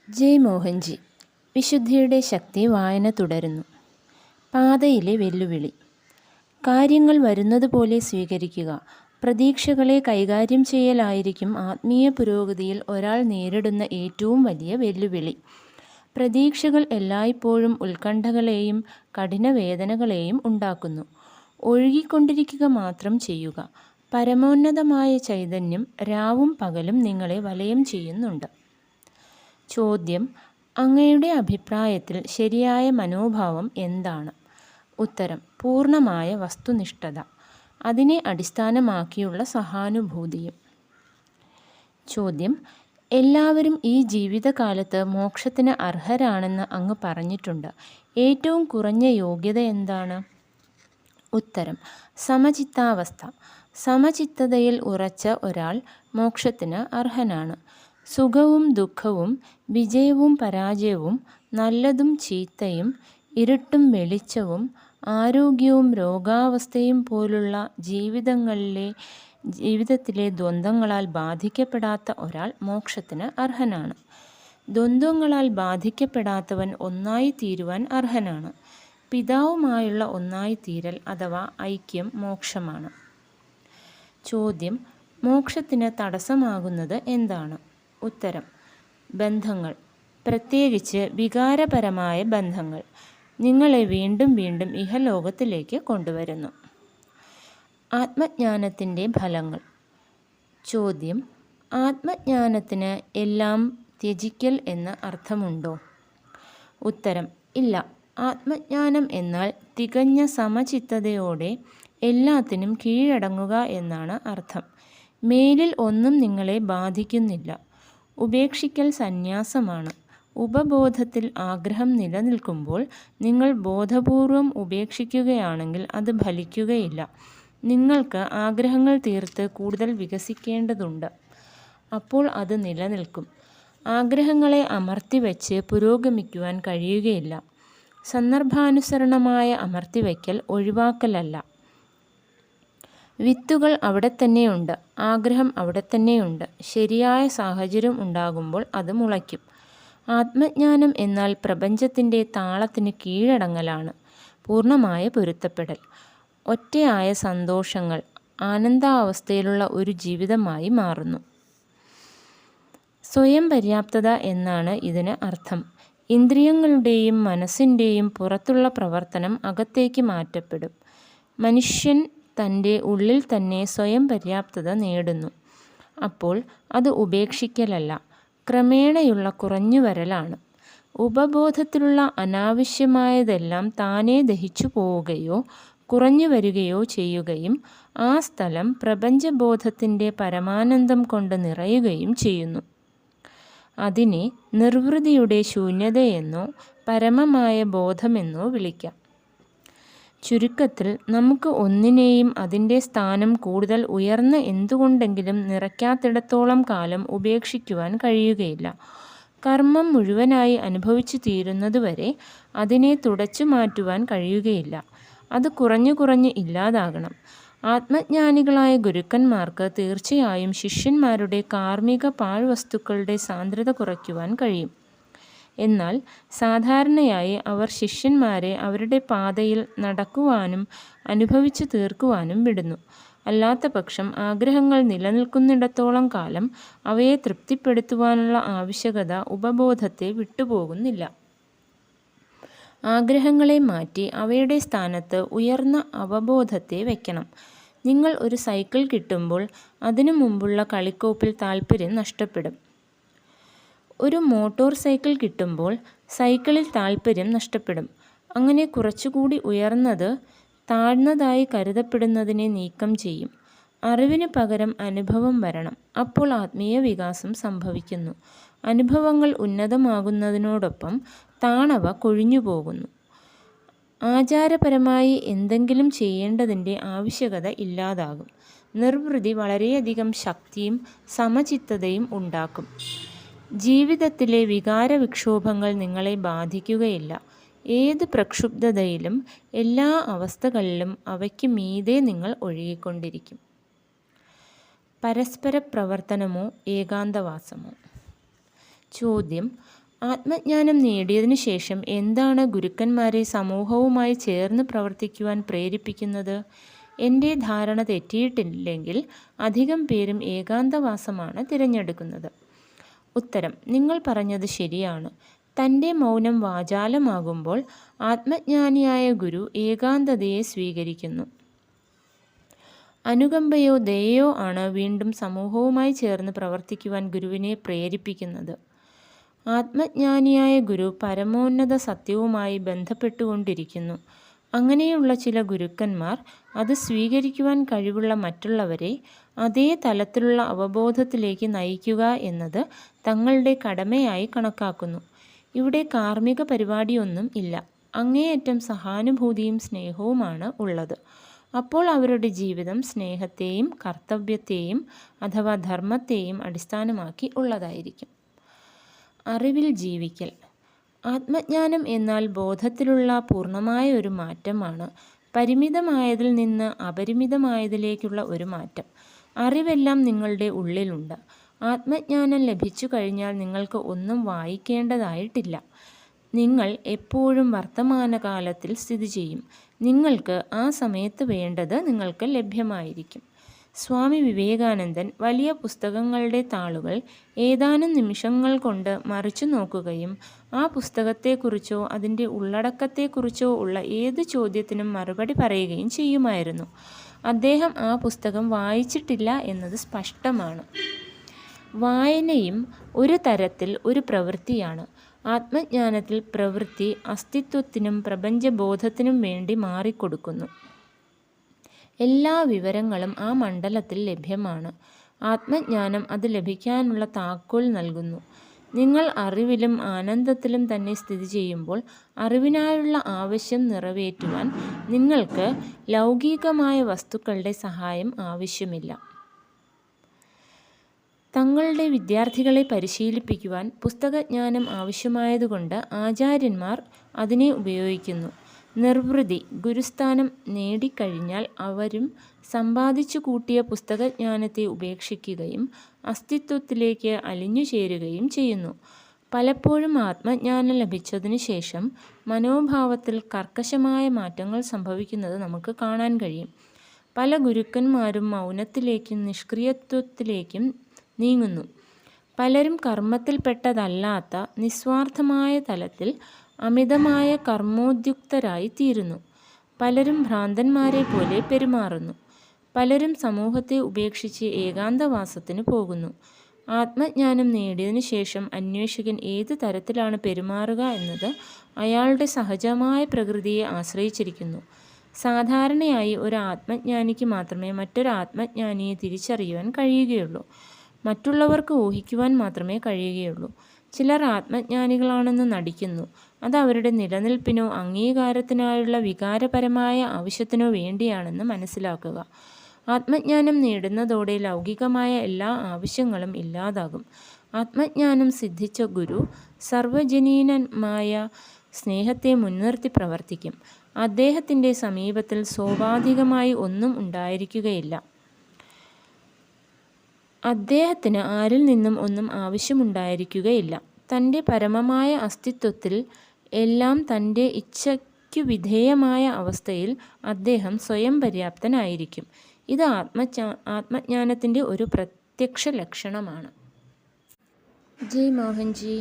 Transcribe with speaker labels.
Speaker 1: ജയ് മോഹൻജി. വിശുദ്ധിയുടെ ശക്തി വായന തുടരുന്നു. പാതയിലെ വെല്ലുവിളി. കാര്യങ്ങൾ വരുന്നതുപോലെ സ്വീകരിക്കുക. പ്രതീക്ഷകളെ കൈകാര്യം ചെയ്യലായിരിക്കും ആത്മീയ പുരോഗതിയിൽ ഒരാൾ നേരിടുന്ന ഏറ്റവും വലിയ വെല്ലുവിളി. പ്രതീക്ഷകൾ എല്ലായ്പ്പോഴും ഉത്കണ്ഠകളെയും കഠിനവേദനകളെയും ഉണ്ടാക്കുന്നു. ഒഴുകിക്കൊണ്ടിരിക്കുക മാത്രം ചെയ്യുക. പരമോന്നതമായ ചൈതന്യം രാവും പകലും നിങ്ങളെ വലയം ചെയ്യുന്നുണ്ട്. ചോദ്യം: അങ്ങയുടെ അഭിപ്രായത്തിൽ ശരിയായ മനോഭാവം എന്താണ്? ഉത്തരം: പൂർണ്ണമായ വസ്തുനിഷ്ഠത, അതിനെ അടിസ്ഥാനമാക്കിയുള്ള സഹാനുഭൂതിയും. ചോദ്യം: എല്ലാവരും ഈ ജീവിതകാലത്ത് മോക്ഷത്തിന് അർഹരാണെന്ന് അങ്ങ് പറഞ്ഞിട്ടുണ്ട്. ഏറ്റവും കുറഞ്ഞ യോഗ്യത എന്താണ്? ഉത്തരം: സമചിത്താവസ്ഥ. സമചിത്തതയിൽ ഉറച്ച ഒരാൾ മോക്ഷത്തിന് അർഹനാണ്. സുഖവും ദുഃഖവും, വിജയവും പരാജയവും, നല്ലതും ചീത്തയും, ഇരുട്ടും വെളിച്ചവും, ആരോഗ്യവും രോഗാവസ്ഥയും പോലുള്ള ജീവിതത്തിലെ ദ്വന്ദ്ങ്ങളാൽ ബാധിക്കപ്പെടാത്ത ഒരാൾ മോക്ഷത്തിന് അർഹനാണ്. ദ്വന്ദ്ങ്ങളാൽ ബാധിക്കപ്പെടാത്തവൻ ഒന്നായിത്തീരുവാൻ അർഹനാണ്. പിതാവുമായുള്ള ഒന്നായിത്തീരൽ അഥവാ ഐക്യം മോക്ഷമാണ്. ചോദ്യം: മോക്ഷത്തിന് തടസ്സമാകുന്നത് എന്താണ്? ഉത്തരം: ബന്ധങ്ങൾ, പ്രത്യേകിച്ച് വികാരപരമായ ബന്ധങ്ങൾ, നിങ്ങളെ വീണ്ടും വീണ്ടും ഇഹലോകത്തിലേക്ക് കൊണ്ടുവരുന്നു. ആത്മജ്ഞാനത്തിൻ്റെ ഫലങ്ങൾ. ചോദ്യം: ആത്മജ്ഞാനത്തിന് എല്ലാം ത്യജിക്കൽ എന്ന് അർത്ഥമുണ്ടോ? ഉത്തരം: ഇല്ല. ആത്മജ്ഞാനം എന്നാൽ തികഞ്ഞ സമചിത്തതയോടെ എല്ലാത്തിനും കീഴടങ്ങുക എന്നാണ് അർത്ഥം. മേലിൽ ഒന്നും നിങ്ങളെ ബാധിക്കുന്നില്ല. ഉപേക്ഷിക്കൽ സന്യാസമാണ്. ഉപബോധത്തിൽ ആഗ്രഹം നിലനിൽക്കുമ്പോൾ നിങ്ങൾ ബോധപൂർവം ഉപേക്ഷിക്കുകയാണെങ്കിൽ അത് ഫലിക്കുകയില്ല. നിങ്ങൾക്ക് ആഗ്രഹങ്ങൾ തീർത്ത് കൂടുതൽ വികസിക്കേണ്ടതുണ്ട്. അപ്പോൾ അത് നിലനിൽക്കും. ആഗ്രഹങ്ങളെ അമർത്തിവെച്ച് പുരോഗമിക്കുവാൻ കഴിയുകയില്ല. സന്ദർഭാനുസരണമായ അമർത്തിവയ്ക്കൽ ഒഴിവാക്കലല്ല. വിത്തുകൾ അവിടെത്തന്നെയുണ്ട്, ആഗ്രഹം അവിടെത്തന്നെയുണ്ട്. ശരിയായ സാഹചര്യം ഉണ്ടാകുമ്പോൾ അത് മുളയ്ക്കും. ആത്മജ്ഞാനം എന്നാൽ പ്രപഞ്ചത്തിൻ്റെ താളത്തിന് കീഴടങ്ങലാണ്, പൂർണ്ണമായ പൊരുത്തപ്പെടൽ. ഒറ്റയായ സന്തോഷങ്ങൾ ആനന്ദാവസ്ഥയിലുള്ള ഒരു ജീവിതമായി മാറുന്നു. സ്വയം പര്യാപ്തത എന്നാണ് ഇതിന് അർത്ഥം. ഇന്ദ്രിയങ്ങളുടെയും മനസ്സിൻ്റെയും പുറത്തുള്ള പ്രവർത്തനം അകത്തേക്ക് മാറ്റപ്പെടും. മനുഷ്യൻ തൻ്റെ ഉള്ളിൽ തന്നെ സ്വയം പര്യാപ്തത നേടുന്നു. അപ്പോൾ അത് ഉപേക്ഷിക്കലല്ല, ക്രമേണയുള്ള കുറഞ്ഞുവരലാണ്. ഉപബോധത്തിലുള്ള അനാവശ്യമായതെല്ലാം താനേ ദഹിച്ചു പോവുകയോ കുറഞ്ഞു വരികയോ ചെയ്യുകയും ആ സ്ഥലം പ്രപഞ്ചബോധത്തിൻ്റെ പരമാനന്ദം കൊണ്ട് നിറയുകയും ചെയ്യുന്നു. അതിനെ നിർവൃതിയുടെ ശൂന്യതയെന്നോ പരമമായ ബോധമെന്നോ വിളിക്കാം. ചുരുക്കത്തിൽ, നമുക്ക് ഒന്നിനെയും അതിൻ്റെ സ്ഥാനം കൂടുതൽ ഉയർന്ന എന്തുകൊണ്ടെങ്കിലും നിറയ്ക്കാത്തിടത്തോളം കാലം ഉപേക്ഷിക്കുവാൻ കഴിയുകയില്ല. കർമ്മം മുഴുവനായി അനുഭവിച്ചു തീരുന്നതുവരെ അതിനെ തുടച്ചു മാറ്റുവാൻ കഴിയുകയില്ല. അത് കുറഞ്ഞു കുറഞ്ഞ് ഇല്ലാതാകണം. ആത്മജ്ഞാനികളായ ഗുരുക്കന്മാർക്ക് തീർച്ചയായും ശിഷ്യന്മാരുടെ കാർമ്മിക പാഴ്വസ്തുക്കളുടെ സാന്ദ്രത കുറയ്ക്കുവാൻ കഴിയും. എന്നാൽ സാധാരണയായി അവർ ശിഷ്യന്മാരെ അവരുടെ പാതയിൽ നടക്കുവാനും അനുഭവിച്ചു തീർക്കുവാനും വിടുന്നു. അല്ലാത്തപക്ഷം ആഗ്രഹങ്ങൾ നിലനിൽക്കുന്നിടത്തോളം കാലം അവയെ തൃപ്തിപ്പെടുത്തുവാനുള്ള ആവശ്യകത ഉപബോധത്തെ വിട്ടുപോകുന്നില്ല. ആഗ്രഹങ്ങളെ മാറ്റി അവയുടെ സ്ഥാനത്ത് ഉയർന്ന അവബോധത്തെ വയ്ക്കണം. നിങ്ങൾ ഒരു സൈക്കിൾ കിട്ടുമ്പോൾ അതിനു മുമ്പുള്ള കളിക്കോപ്പിൽ താൽപ്പര്യം നഷ്ടപ്പെടും. ഒരു മോട്ടോർ സൈക്കിൾ കിട്ടുമ്പോൾ സൈക്കിളിൽ താൽപ്പര്യം നഷ്ടപ്പെടും. അങ്ങനെ കുറച്ചുകൂടി ഉയർന്നത് താഴ്ന്നതായി കരുതപ്പെടുന്നതിനെ നീക്കം ചെയ്യും. അറിവിന് പകരം അനുഭവം വരണം. അപ്പോൾ ആത്മീയ വികാസം സംഭവിക്കുന്നു. അനുഭവങ്ങൾ ഉന്നതമാകുന്നതിനോടൊപ്പം താണവ കൊഴിഞ്ഞു പോകുന്നു. ആചാരപരമായി എന്തെങ്കിലും ചെയ്യേണ്ടതിൻ്റെ ആവശ്യകത ഇല്ലാതാകും. നിർവൃതി വളരെയധികം ശക്തിയും സമചിത്തതയും ഉണ്ടാക്കും. ജീവിതത്തിലെ വികാരവിക്ഷോഭങ്ങൾ നിങ്ങളെ ബാധിക്കുകയില്ല. ഏത് പ്രക്ഷുബ്ധതയിലും എല്ലാ അവസ്ഥകളിലും അവയ്ക്ക് മീതെ നിങ്ങൾ ഒഴുകിക്കൊണ്ടിരിക്കും. പരസ്പര പ്രവർത്തനമോ ഏകാന്തവാസമോ? ചോദ്യം: ആത്മജ്ഞാനം നേടിയതിനു ശേഷം എന്താണ് ഗുരുക്കന്മാരെ സമൂഹവുമായി ചേർന്ന് പ്രവർത്തിക്കുവാൻ പ്രേരിപ്പിക്കുന്നത്? എൻ്റെ ധാരണ തെറ്റിയിട്ടില്ലെങ്കിൽ അധികം പേരും ഏകാന്തവാസമാണ് തിരഞ്ഞെടുക്കുന്നത്. ഉത്തരം: നിങ്ങൾ പറഞ്ഞത് ശരിയാണ്. തൻ്റെ മൗനം വാചാലമാകുമ്പോൾ ആത്മജ്ഞാനിയായ ഗുരു ഏകാന്തതയെ സ്വീകരിക്കുന്നു. അനുകമ്പയോ ദയയോ ആണ് വീണ്ടും സമൂഹവുമായി ചേർന്ന് പ്രവർത്തിക്കുവാൻ ഗുരുവിനെ പ്രേരിപ്പിക്കുന്നത്. ആത്മജ്ഞാനിയായ ഗുരു പരമോന്നത സത്യവുമായി ബന്ധപ്പെട്ടുകൊണ്ടിരിക്കുന്നു. അങ്ങനെയുള്ള ചില ഗുരുക്കന്മാർ അത് സ്വീകരിക്കുവാൻ കഴിവുള്ള മറ്റുള്ളവരെ അതേ തലത്തിലുള്ള അവബോധത്തിലേക്ക് നയിക്കുക എന്നത് തങ്ങളുടെ കടമയായി കണക്കാക്കുന്നു. ഇവിടെ കാർമ്മിക പരിപാടിയൊന്നും ഇല്ല. അങ്ങേയറ്റം സഹാനുഭൂതിയും സ്നേഹവുമാണ് ഉള്ളത്. അപ്പോൾ അവരുടെ ജീവിതം സ്നേഹത്തെയും കർത്തവ്യത്തെയും അഥവാ ധർമ്മത്തെയും അടിസ്ഥാനമാക്കി ഉള്ളതായിരിക്കും. അറിവിൽ ജീവിക്കൽ. ആത്മജ്ഞാനം എന്നാൽ ബോധത്തിലുള്ള പൂർണ്ണമായ ഒരു മാറ്റമാണ്. പരിമിതമായതിൽ നിന്ന് അപരിമിതമായതിലേക്കുള്ള ഒരു മാറ്റം. അറിവെല്ലാം നിങ്ങളുടെ ഉള്ളിലുണ്ട്. ആത്മജ്ഞാനം ലഭിച്ചു കഴിഞ്ഞാൽ നിങ്ങൾക്ക് ഒന്നും വായിക്കേണ്ടതായിട്ടില്ല. നിങ്ങൾ എപ്പോഴും വർത്തമാനകാലത്തിൽ സ്ഥിതി ചെയ്യും. നിങ്ങൾക്ക് ആ സമയത്ത് വേണ്ടത് നിങ്ങൾക്ക് ലഭ്യമായിരിക്കും. സ്വാമി വിവേകാനന്ദൻ വലിയ പുസ്തകങ്ങളുടെ താളുകൾ ഏതാനും നിമിഷങ്ങൾ കൊണ്ട് മറിച്ചു നോക്കുകയും ആ പുസ്തകത്തെക്കുറിച്ചോ അതിൻ്റെ ഉള്ളടക്കത്തെക്കുറിച്ചോ ഉള്ള ഏത് ചോദ്യത്തിനും മറുപടി പറയുകയും ചെയ്യുമായിരുന്നു. അദ്ദേഹം ആ പുസ്തകം വായിച്ചിട്ടില്ല എന്നത് സ്പഷ്ടമാണ്. വായനയും ഒരു തരത്തിൽ ഒരു പ്രവൃത്തിയാണ്. ആത്മജ്ഞാനത്തിൽ പ്രവൃത്തി അസ്തിത്വത്തിനും പ്രപഞ്ചബോധത്തിനും വേണ്ടി മാറിക്കൊടുക്കുന്നു. എല്ലാ വിവരങ്ങളും ആ മണ്ഡലത്തിൽ ലഭ്യമാണ്. ആത്മജ്ഞാനം അത് ലഭിക്കാനുള്ള താക്കോൽ നൽകുന്നു. നിങ്ങൾ അറിവിലും ആനന്ദത്തിലും തന്നെ സ്ഥിതി ചെയ്യുമ്പോൾ അറിവിനായുള്ള ആവശ്യം നിറവേറ്റുവാൻ നിങ്ങൾക്ക് ലൗകികമായ വസ്തുക്കളുടെ സഹായം ആവശ്യമില്ല. തങ്ങളുടെ വിദ്യാർത്ഥികളെ പരിശീലിപ്പിക്കുവാൻ പുസ്തകജ്ഞാനം ആവശ്യമായതുകൊണ്ട് ആചാര്യന്മാർ അതിനെ ഉപയോഗിക്കുന്നു. നിർവൃതി ഗുരുസ്ഥാനം നേടിക്കഴിഞ്ഞാൽ അവരും സമ്പാദിച്ചു കൂട്ടിയ പുസ്തകജ്ഞാനത്തെ ഉപേക്ഷിക്കുകയും അസ്തിത്വത്തിലേക്ക് അലിഞ്ഞു ചേരുകയും ചെയ്യുന്നു. പലപ്പോഴും ആത്മജ്ഞാനം ലഭിച്ചതിനു ശേഷം മനോഭാവത്തിൽ കർക്കശമായ മാറ്റങ്ങൾ സംഭവിക്കുന്നത് നമുക്ക് കാണാൻ കഴിയും. പല ഗുരുക്കന്മാരും മൗനത്തിലേക്കും നിഷ്ക്രിയത്വത്തിലേക്കും നീങ്ങുന്നു. പലരും കർമ്മത്തിൽപ്പെട്ടതല്ലാത്ത നിസ്വാർത്ഥമായ തലത്തിൽ അമിതമായ കർമ്മോദ്യുക്തരായി തീരുന്നു. പലരും ഭ്രാന്തന്മാരെ പോലെ പെരുമാറുന്നു. പലരും സമൂഹത്തെ ഉപേക്ഷിച്ച് ഏകാന്തവാസത്തിന് പോകുന്നു. ആത്മജ്ഞാനം നേടിയതിനു ശേഷം അന്വേഷകൻ ഏത് തരത്തിലാണ് പെരുമാറുക എന്നത് അയാളുടെ സഹജമായ പ്രകൃതിയെ ആശ്രയിച്ചിരിക്കുന്നു. സാധാരണയായി ഒരു ആത്മജ്ഞാനിക്ക് മാത്രമേ മറ്റൊരു ആത്മജ്ഞാനിയെ തിരിച്ചറിയുവാൻ കഴിയുകയുള്ളൂ. മറ്റുള്ളവർക്ക് ഊഹിക്കുവാൻ മാത്രമേ കഴിയുകയുള്ളൂ. ചിലർ ആത്മജ്ഞാനികളാണെന്ന് നടിക്കുന്നു. അത് അവരുടെ നിലനിൽപ്പിനോ അംഗീകാരത്തിനായുള്ള വികാരപരമായ ആവശ്യത്തിനോ വേണ്ടിയാണെന്ന് മനസ്സിലാക്കുക. ആത്മജ്ഞാനം നേടുന്നതോടെ ലൗകികമായ എല്ലാ ആവശ്യങ്ങളും ഇല്ലാതാകും. ആത്മജ്ഞാനം സിദ്ധിച്ച ഗുരു സർവജനീനമായ സ്നേഹത്തെ മുൻനിർത്തി പ്രവർത്തിക്കും. അദ്ദേഹത്തിൻ്റെ സമീപത്തിൽ സോപാധികമായി ഒന്നും ഉണ്ടായിരിക്കുകയില്ല. അദ്ദേഹത്തിന് ആരിൽ നിന്നും ഒന്നും ആവശ്യമുണ്ടായിരിക്കുകയില്ല. തൻ്റെ പരമമായ അസ്തിത്വത്തിൽ എല്ലാം തൻ്റെ ഇച്ഛയ്ക്കു വിധേയമായ അവസ്ഥയിൽ അദ്ദേഹം സ്വയം പര്യാപ്തനായിരിക്കും. ഇത് ആത്മജ്ഞാനത്തിൻ്റെ ഒരു പ്രത്യക്ഷ ലക്ഷണമാണ്. ജയ് മോഹൻജി.